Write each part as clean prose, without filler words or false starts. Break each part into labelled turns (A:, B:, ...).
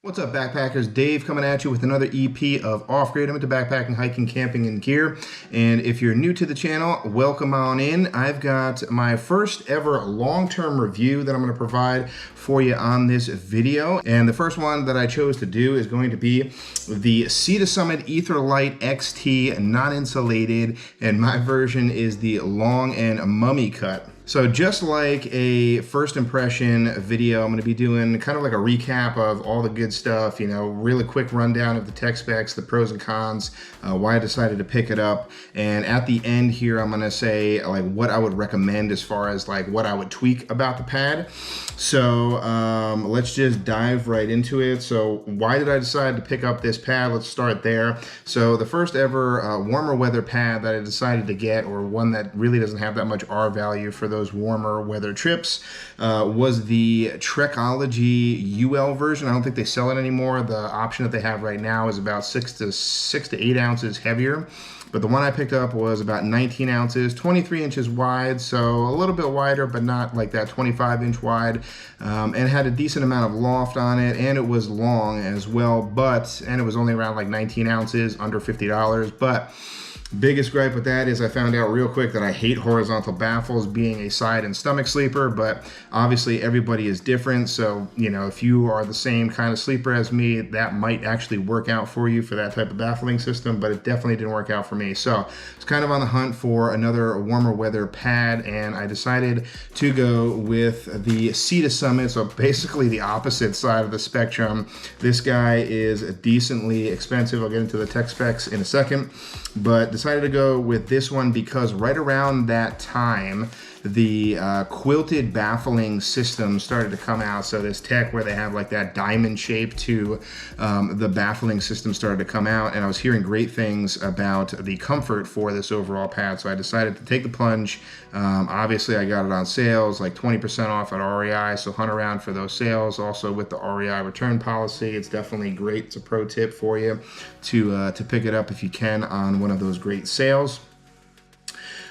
A: What's up, backpackers? Dave coming at you with another EP of Off-Grid. I'm into backpacking, hiking, camping, and gear. And if you're new to the channel, welcome on in. I've got my first ever long-term review that I'm going to provide for you on this video. And the first one that I chose to do is going to be the Sea to Summit Etherite XT non-insulated. And my version is the long and mummy cut. So just like a first impression video, I'm going to be doing kind of like a recap of all the good stuff, you know, really quick rundown of the tech specs, the pros and cons, why I decided to pick it up. And at the end here, I'm going to say like what I would recommend as far as like what I would tweak about the pad. So let's just dive right into it. So why did I decide to pick up this pad? Let's start there. So the first ever warmer weather pad that I decided to get, or one that really doesn't have that much R value for those warmer weather trips, was the Trekology UL version. I don't think they sell it anymore. The option that they have right now is about 6 to 8 ounces heavier. But the one I picked up was about 19 ounces, 23 inches wide, so a little bit wider, but not like that 25-inch wide, and had a decent amount of loft on it, and it was long as well, and it was only around like 19 ounces, under $50, but biggest gripe with that is I found out real quick that I hate horizontal baffles, being a side and stomach sleeper, but obviously everybody is different. So, you know, if you are the same kind of sleeper as me, that might actually work out for you for that type of baffling system, but it definitely didn't work out for me. So it's kind of on the hunt for another warmer weather pad, and I decided to go with the Sea to Summit. So basically the opposite side of the spectrum. This guy is decently expensive. I'll get into the tech specs in a second, but decided to go with this one because right around that time, the quilted baffling system started to come out. So this tech where they have like that diamond shape to the baffling system started to come out, and I was hearing great things about the comfort for this overall pad. So I decided to take the plunge. Obviously I got it on sales, like 20% off at REI, so hunt around for those sales. Also with the REI return policy, it's definitely great. It's a pro tip for you to pick it up if you can on one of those great sales.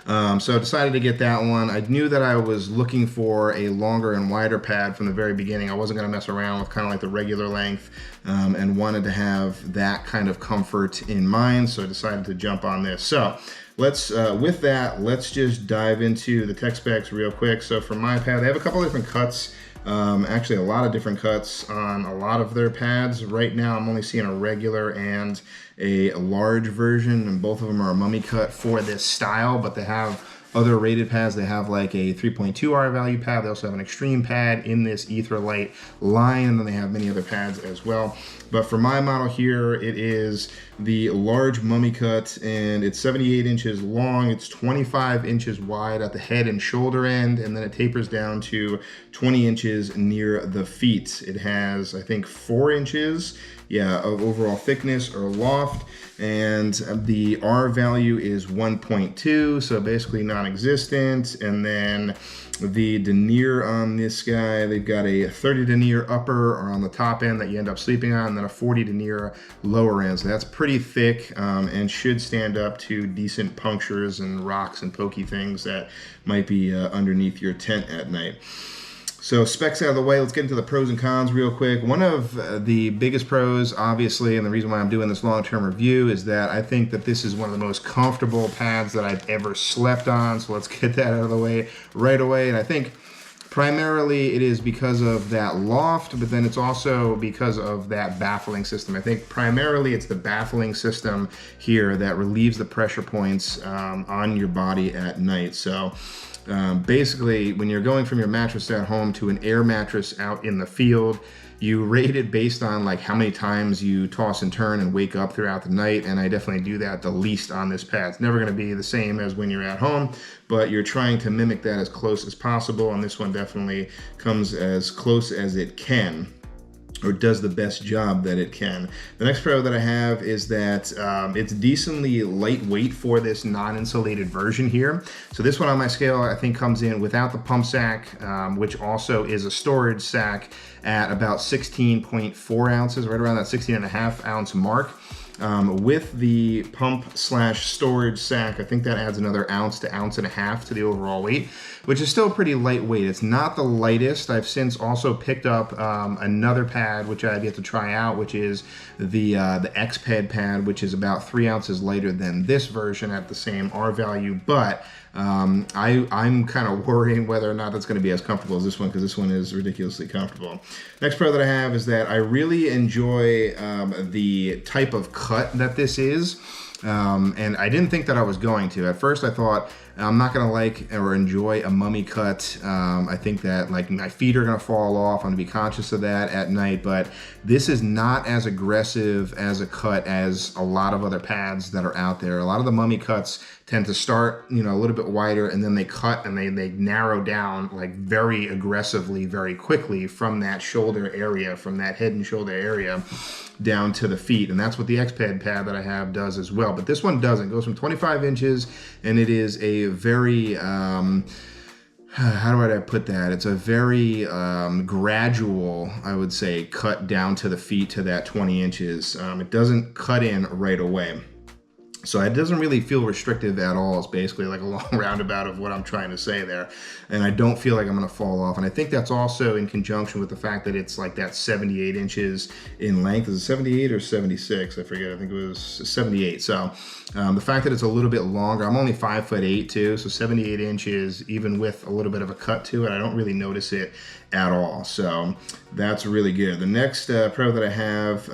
A: So I decided to get that one. I knew that I was looking for a longer and wider pad from the very beginning. I wasn't going to mess around with kind of like the regular length, and wanted to have that kind of comfort in mind. So I decided to jump on this. So let's, with that, let's just dive into the tech specs real quick. So for my pad, they have a couple different cuts. Actually a lot of different cuts on a lot of their pads. Right now I'm only seeing a regular and a large version, and both of them are a mummy cut for this style, but they have other rated pads. They have like a 3.2 R value pad. They also have an extreme pad in this Etherite line, and then they have many other pads as well. But for my model here, it is the large mummy cut, and it's 78 inches long. It's 25 inches wide at the head and shoulder end, and then it tapers down to 20 inches near the feet. It has, I think, 4 inches, of overall thickness or loft, and the R value is 1.2, so basically non-existent. And then the denier on this guy, they've got a 30 denier upper or on the top end that you end up sleeping on, and then a 40 denier lower end. So that's pretty thick, and should stand up to decent punctures and rocks and pokey things that might be underneath your tent at night. So specs out of the way, let's get into the pros and cons real quick. One of the biggest pros, obviously, and the reason why I'm doing this long-term review, is that I think that this is one of the most comfortable pads that I've ever slept on. So let's get that out of the way right away. And I think primarily it is because of that loft, but then it's also because of that baffling system. I think primarily it's the baffling system here that relieves the pressure points on your body at night. So basically, when you're going from your mattress at home to an air mattress out in the field, you rate it based on like how many times you toss and turn and wake up throughout the night, and I definitely do that the least on this pad. It's never going to be the same as when you're at home, but you're trying to mimic that as close as possible, and this one definitely comes as close as it can, or does the best job that it can. The next pro that I have is that it's decently lightweight for this non-insulated version here. So this one on my scale I think comes in without the pump sack, which also is a storage sack, at about 16.4 ounces, right around that 16.5 ounce mark. With the pump slash storage sack, I think that adds another ounce to ounce and a half to the overall weight, which is still pretty lightweight. It's not the lightest. I've since also picked up another pad, which I've yet to try out, which is the XT pad, which is about 3 ounces lighter than this version at the same R value, but I'm kind of worrying whether or not that's going to be as comfortable as this one, because this one is ridiculously comfortable. Next pro that I have is that I really enjoy the type of cut that this is. And I didn't think that I was going to. At first I thought, I'm not gonna like or enjoy a mummy cut. I think that like my feet are gonna fall off. I'm gonna be conscious of that at night, but this is not as aggressive as a cut as a lot of other pads that are out there. A lot of the mummy cuts tend to start, you know, a little bit wider, and then they cut and they narrow down like very aggressively, very quickly from that shoulder area, from that head and shoulder area down to the feet. And that's what the XT pad that I have does as well. But this one doesn't. It goes from 25 inches, and it is a very, how do I put that? It's a very gradual, I would say, cut down to the feet to that 20 inches. It doesn't cut in right away. So it doesn't really feel restrictive at all. It's basically like a long roundabout of what I'm trying to say there. And I don't feel like I'm gonna fall off. And I think that's also in conjunction with the fact that it's like that 78 inches in length. Is it 78 or 76? I forget, I think it was 78. So the fact that it's a little bit longer, I'm only 5'8" too, so 78 inches, even with a little bit of a cut to it, I don't really notice it at all. So that's really good. The next pro that I have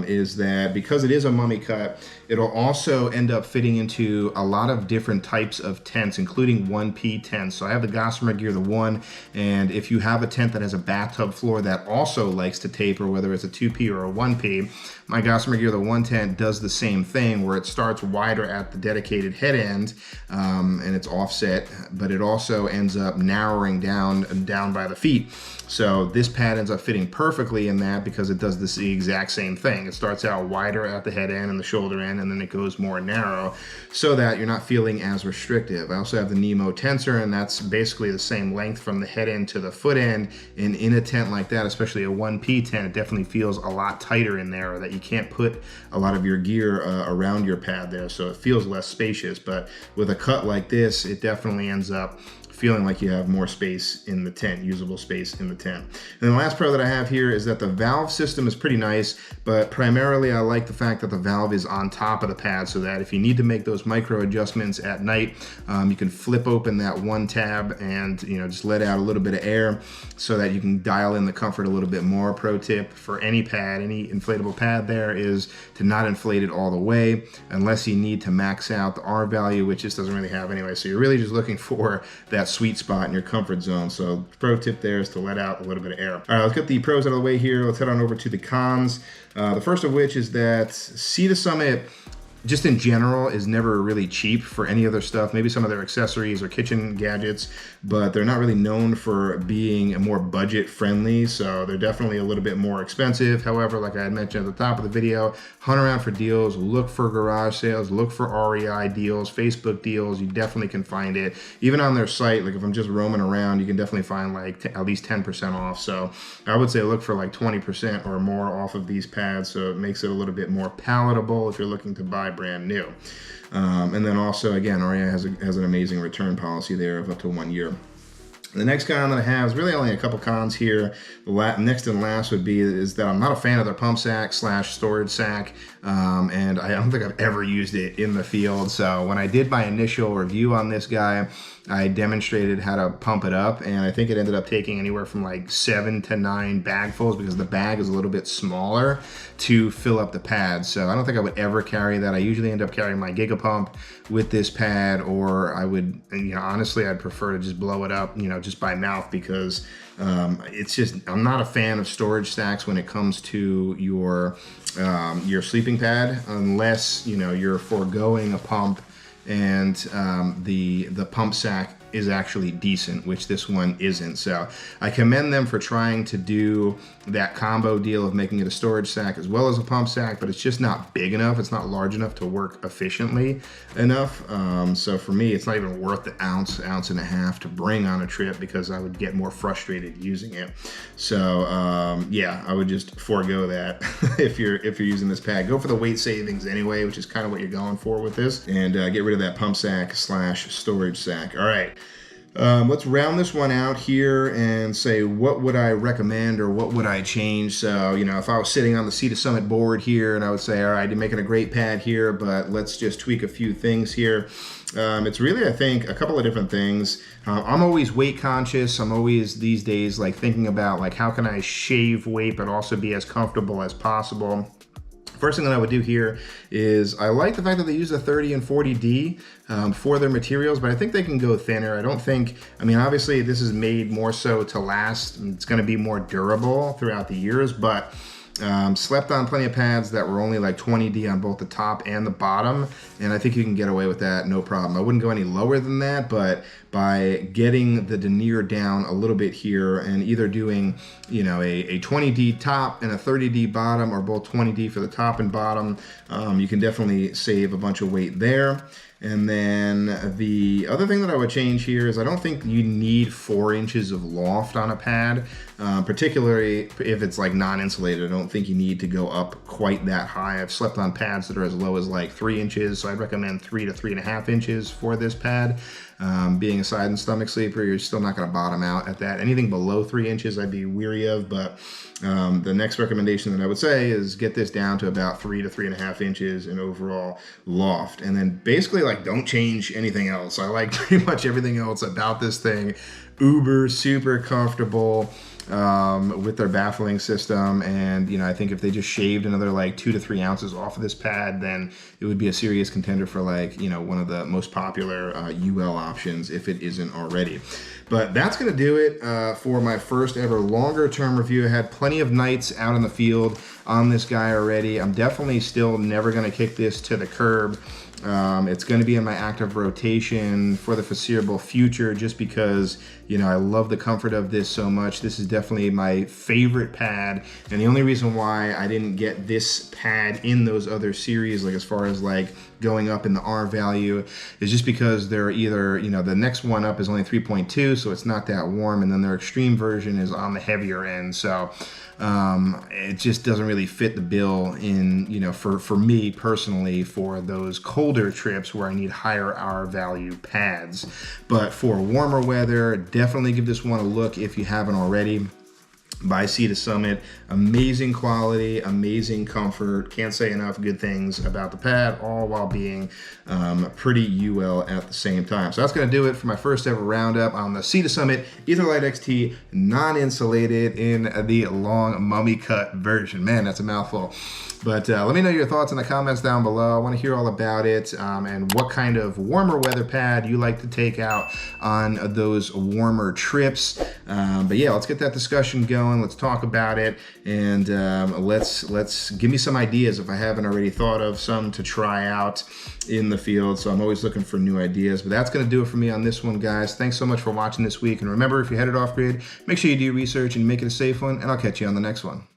A: is that because it is a mummy cut, it'll also end up fitting into a lot of different types of tents, including 1P tents. So I have the Gossamer Gear, the 1, and if you have a tent that has a bathtub floor that also likes to taper, whether it's a 2P or a 1P, my Gossamer Gear, the 1 tent, does the same thing, where it starts wider at the dedicated head end, and it's offset, but it also ends up narrowing down by the feet. So this pad ends up fitting perfectly in that because it does the exact same thing. It starts out wider at the head end and the shoulder end, and then it goes more narrow so that you're not feeling as restrictive. I also have the Nemo tensor, and that's basically the same length from the head end to the foot end. And in a tent like that, especially a 1P tent, it definitely feels a lot tighter in there, that you can't put a lot of your gear around your pad there, so it feels less spacious. But with a cut like this, it definitely ends up feeling like you have more space in the tent, usable space in the tent. And the last pro that I have here is that the valve system is pretty nice, but primarily I like the fact that the valve is on top of the pad, so that if you need to make those micro adjustments at night, you can flip open that one tab and, you know, just let out a little bit of air so that you can dial in the comfort a little bit more. Pro tip for any pad, any inflatable pad there, is to not inflate it all the way unless you need to max out the R value, which this doesn't really have anyway. So you're really just looking for that sweet spot in your comfort zone. So pro tip there is to let out a little bit of air. All right, let's get the pros out of the way here. Let's head on over to the cons. The first of which is that Sea to Summit, just in general, is never really cheap for any other stuff. Maybe some of their accessories or kitchen gadgets, but they're not really known for being more budget friendly, so they're definitely a little bit more expensive. However, like I had mentioned at the top of the video, hunt around for deals, look for garage sales, look for REI deals, Facebook deals. You definitely can find it. Even on their site, like if I'm just roaming around, you can definitely find like at least 10% off. So I would say look for like 20% or more off of these pads, so it makes it a little bit more palatable if you're looking to buy brand new. And then also, again, REI has an amazing return policy there of up to 1 year. The next con that I have is really only a couple cons here. The next and last would be is that I'm not a fan of their pump sack slash storage sack, and I don't think I've ever used it in the field. So when I did my initial review on this guy, I demonstrated how to pump it up, and I think it ended up taking anywhere from like 7 to 9 bagfuls because the bag is a little bit smaller to fill up the pad. So I don't think I would ever carry that. I usually end up carrying my Gigapump with this pad, or I would, you know, honestly, I'd prefer to just blow it up, you know, just by mouth, because it's just, I'm not a fan of storage stacks when it comes to your sleeping pad, unless, you know, you're foregoing a pump and the pump sack is actually decent, which this one isn't. So I commend them for trying to do that combo deal of making it a storage sack as well as a pump sack, but it's just not big enough. It's not large enough to work efficiently enough. So for me, it's not even worth the ounce and a half to bring on a trip, because I would get more frustrated using it. So yeah, I would just forego that if you're using this pad. Go for the weight savings anyway, which is kind of what you're going for with this, and get rid of that pump sack / storage sack. All right. Let's round this one out here and say, what would I recommend or what would I change? So, you know, if I was sitting on the Sea to Summit board here and I would say, all right, you're making a great pad here, but let's just tweak a few things here. It's really, I think, a couple of different things. I'm always weight conscious. I'm always these days like thinking about like, how can I shave weight but also be as comfortable as possible? First thing that I would do here is I like the fact that they use the 30 and 40D for their materials, but I think they can go thinner. I don't think, I mean, obviously this is made more so to last. It's going to be more durable throughout the years, but slept on plenty of pads that were only like 20D on both the top and the bottom, and I think you can get away with that no problem. I wouldn't go any lower than that, but by getting the denier down a little bit here and either doing, you know, a 20D top and a 30D bottom, or both 20D for the top and bottom, you can definitely save a bunch of weight there. And then the other thing that I would change here is I don't think you need 4 inches of loft on a pad, particularly if it's like non-insulated. I don't think you need to go up quite that high. I've slept on pads that are as low as like 3 inches, so I'd recommend 3 to 3.5 inches for this pad. Being a side and stomach sleeper, you're still not going to bottom out at that. Anything below 3 inches I'd be weary of, but the next recommendation that I would say is get this down to about 3 to 3.5 inches in overall loft, and then basically like don't change anything else. I like pretty much everything else about this thing. Uber super comfortable with their baffling system, and you know, I think if they just shaved another like 2 to 3 ounces off of this pad, then it would be a serious contender for like, you know, one of the most popular UL options if it isn't already. But that's going to do it for my first ever longer term review. I had plenty of nights out in the field on this guy already. I'm definitely still never going to kick this to the curb. It's going to be in my active rotation for the foreseeable future, just because, you know, I love the comfort of this so much. This is definitely my favorite pad, and the only reason why I didn't get this pad in those other series, like as far as like going up in the R value, is just because they're either, you know, the next one up is only 3.2, so it's not that warm, and then their extreme version is on the heavier end, so it just doesn't really fit the bill in, you know, for me personally, for those colder trips where I need higher R value pads. But for warmer weather, definitely give this one a look if you haven't already. By Sea to Summit, amazing quality, amazing comfort. Can't say enough good things about the pad, all while being pretty UL at the same time. So that's going to do it for my first ever roundup on the Sea to Summit Etherite XT non-insulated in the long mummy cut version. Man, that's a mouthful. But let me know your thoughts in the comments down below. I want to hear all about it, and what kind of warmer weather pad you like to take out on those warmer trips. But yeah, let's get that discussion going. Let's talk about it, and let's give me some ideas if I haven't already thought of some to try out in the field. So I'm always looking for new ideas. But that's going to do it for me on this one, guys. Thanks so much for watching this week. And remember, if you're headed off grid, make sure you do research and make it a safe one. And I'll catch you on the next one.